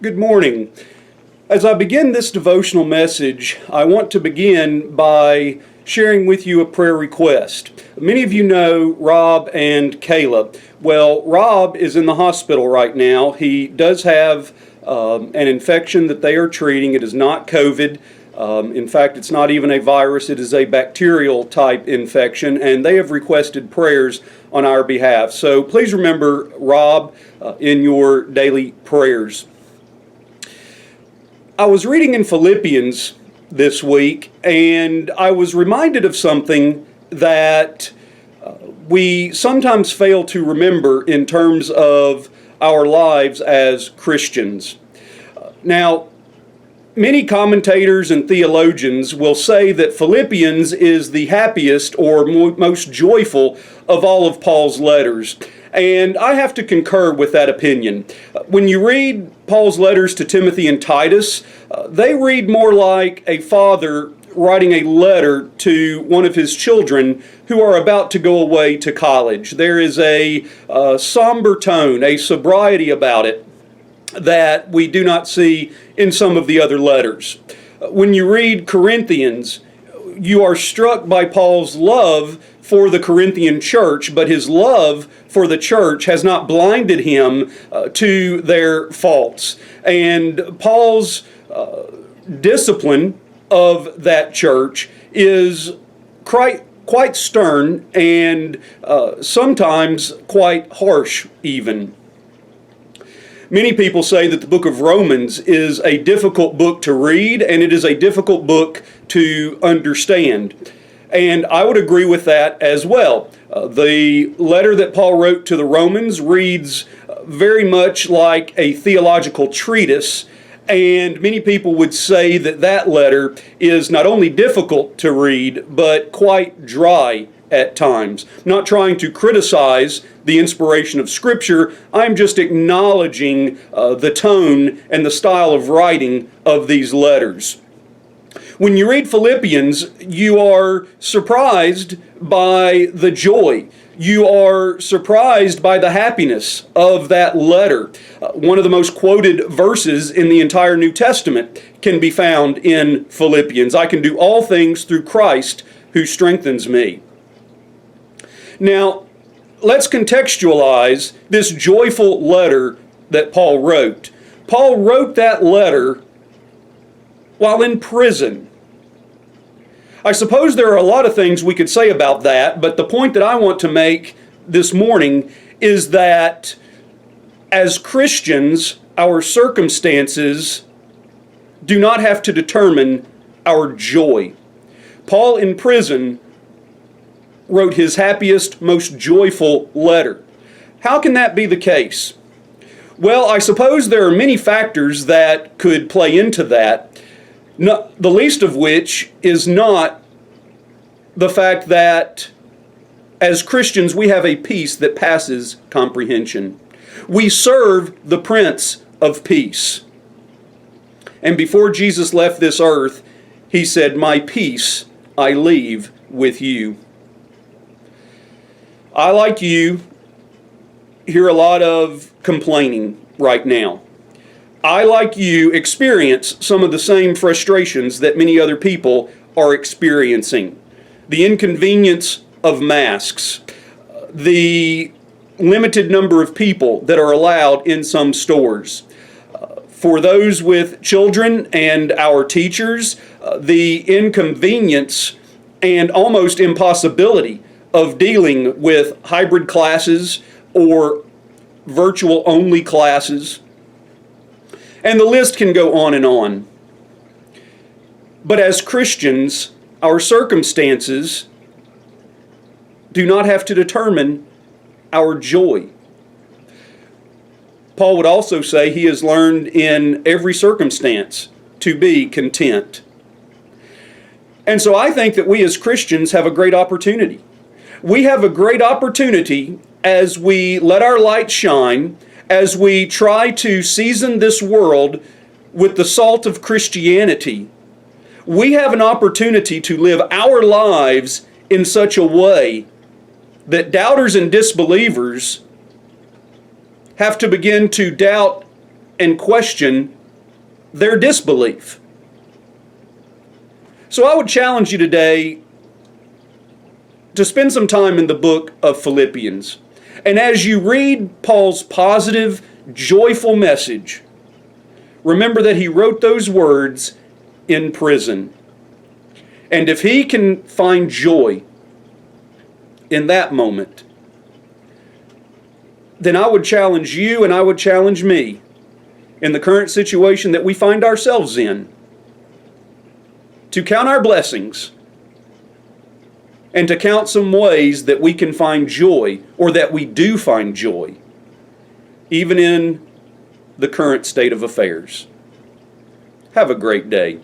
Good morning. As I begin this devotional message, I want to begin by sharing with you a prayer request. Many of you know Rob and Kayla. Well, Rob is in the hospital right now. He does have an infection that they are treating. It is not COVID. In fact, it's not even a virus. It is a bacterial type infection, and they have requested prayers on our behalf. So please remember Rob in your daily prayers. I was reading in Philippians this week, and I was reminded of something that we sometimes fail to remember in terms of our lives as Christians. Now, many commentators and theologians will say that Philippians is the happiest or most joyful of all of Paul's letters. And I have to concur with that opinion. When you read Paul's letters to Timothy and Titus, they read more like a father writing a letter to one of his children who are about to go away to college. There is a somber tone, a sobriety about it that we do not see in some of the other letters. When you read Corinthians, you are struck by Paul's love for the Corinthian church, but his love for the church has not blinded him to their faults. And Paul's discipline of that church is quite stern and sometimes quite harsh even. Many people say that the book of Romans is a difficult book to read, and it is a difficult book to understand. And I would agree with that as well. The letter that Paul wrote to the Romans reads very much like a theological treatise, and many people would say that that letter is not only difficult to read, but quite dry at times. I'm not trying to criticize the inspiration of Scripture. I'm just acknowledging the tone and the style of writing of these letters. When you read Philippians, you are surprised by the joy. You are surprised by the happiness of that letter. One of the most quoted verses in the entire New Testament can be found in Philippians. I can do all things through Christ who strengthens me. Now, let's contextualize this joyful letter that Paul wrote. Paul wrote that letter while in prison. I suppose there are a lot of things we could say about that, but the point that I want to make this morning is that as Christians, our circumstances do not have to determine our joy. Paul in prison wrote his happiest, most joyful letter. How can that be the case? Well, I suppose there are many factors that could play into that, the least of which is not the fact that as Christians we have a peace that passes comprehension. We serve the Prince of Peace. And before Jesus left this earth, he said, "My peace I leave with you." I, like you, hear a lot of complaining right now. I, like you, experience some of the same frustrations that many other people are experiencing. The inconvenience of masks, the limited number of people that are allowed in some stores. For those with children and our teachers, the inconvenience and almost impossibility of dealing with hybrid classes or virtual only classes. And the list can go on and on. But as Christians, our circumstances do not have to determine our joy. Paul would also say he has learned in every circumstance to be content. And so I think that we as Christians have a great opportunity. We have a great opportunity as we let our light shine, as we try to season this world with the salt of Christianity. We have an opportunity to live our lives in such a way that doubters and disbelievers have to begin to doubt and question their disbelief. So I would challenge you today to spend some time in the book of Philippians. And as you read Paul's positive, joyful message, remember that he wrote those words in prison. And if he can find joy in that moment, then I would challenge you and I would challenge me in the current situation that we find ourselves in to count our blessings and to count some ways that we can find joy, or that we do find joy, even in the current state of affairs. Have a great day.